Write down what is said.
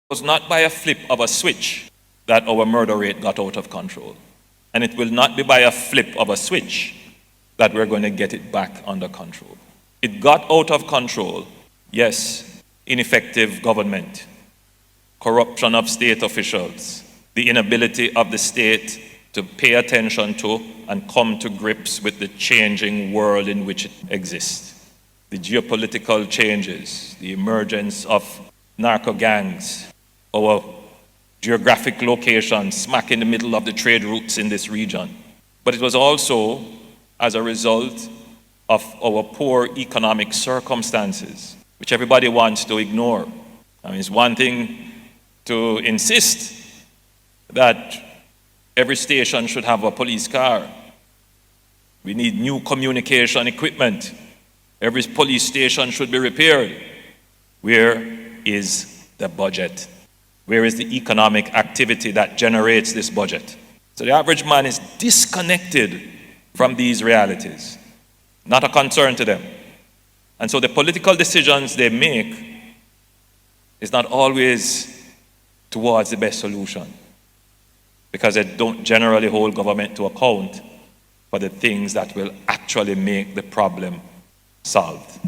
was not by a flip of a switch that our murder rate got out of control. And it will not be by a flip of a switch that we're going to get it back under control. It got out of control, yes, ineffective government, corruption of state officials, the inability of the state to pay attention to and come to grips with the changing world in which it exists. The geopolitical changes, the emergence of narco gangs, our geographic location smack in the middle of the trade routes in this region. But it was also as a result of our poor economic circumstances, which everybody wants to ignore. I mean, it's one thing to insist that every station should have a police car. We need new communication equipment. Every police station should be repaired. Where is the budget? Where is the economic activity that generates this budget? So the average man is disconnected from these realities, not a concern to them. And so the political decisions they make is not always towards the best solution, because they don't generally hold government to account for the things that will actually make the problem solved.